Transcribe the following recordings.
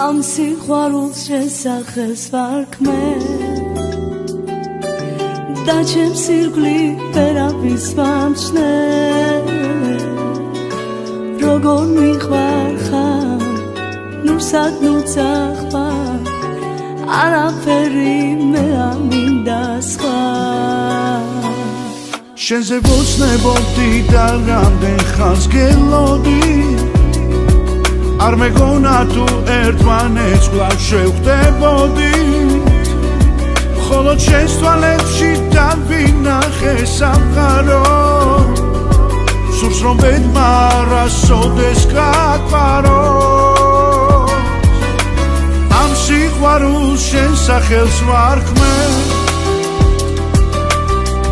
ამ სიყვარულს შესახელს ვარქმე და ჩემს ირგვლივ ვერავის ვამჩნე როგორ მიყვარხარ ნურსად ნუცახარ არაფერი მე არ მინდა სხვა შენზე ვოცნებობდი და რამდენ ხანს გელოდი არ მეგონა თუ ერთმანეთს კვლავ შევხვდებოდი ხოლო შენს თვალებში დავინახე სამყარო სურს რომ ბედმარასოდეს გაგვარო ამ სიყვარულს შესახელს ვარქმე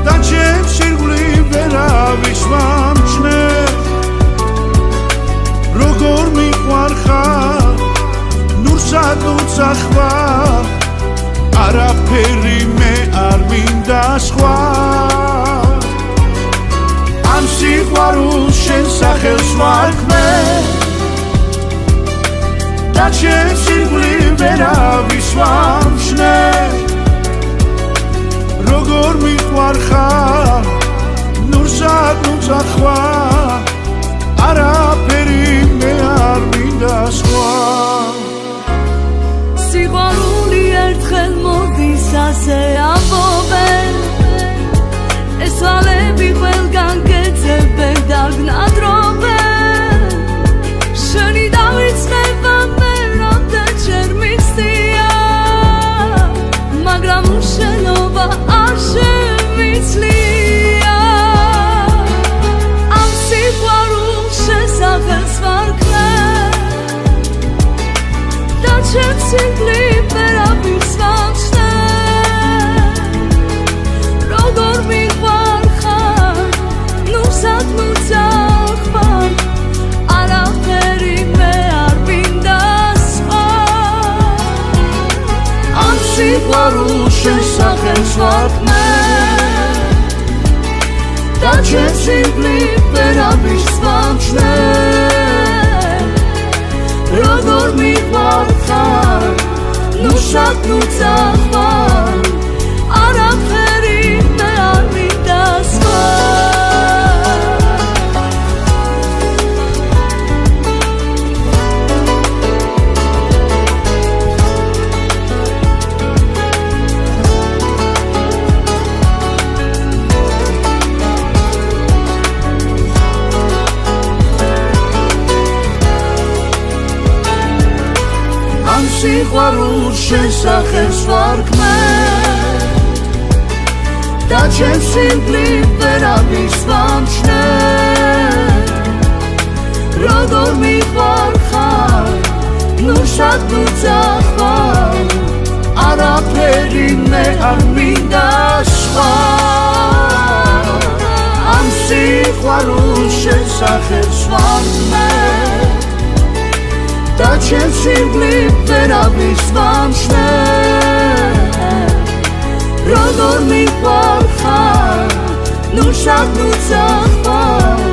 და ჩემს ირგვლივ ვერავის ვამჩნე როგორ მიყვარხარ ნურსად უცახარ არაფერი მე არ მინდა სხვა ამ სიყვარულს შესახელს ვარქმე და ჩემს ირგვლივ ვერავის ვამჩნე როგორ მიყვარხარ ნურსად უცახარ არაფერი მე არ მინდა სხვა სიყვარული ერთხელ მოდის ასე ამბობენ ეს თვალები ყველგან გეძებენ და გნადრობენ შენი დავიწყება მე რამდენჯერ მიცდია მაგრამ უშენობა არ შემიძლია ამ სიყვარულს შესახელს ვარქმე და ჩემს ირგვლივ ვერავის ვამჩნე როგორ მიყვარხარ ნურსად მუცახარ არაფერი მე არ მინდა სხვა ამ სიყვარულს შესახელს ვარქმე და ჩემს ირგვლივ ვერავის ვამჩნე როგორ მიყვარხარ ნურსად მუცახარ არაფერი მე არ მინდა სხვა სიყვარულს შესახელს ვარქმე და ჩემს ირგვლივ ვერავის ვამჩნე როგორ მიყვარხარ ნურსად მუცახარ არაფერი მე არ მინდა სხვა ამ სიყვარულს შესახელს ვარქმე და ჩემს ირგვლივ ვერავის ვამჩნე როგორ მიყვარხარ ნურსად მუცახარ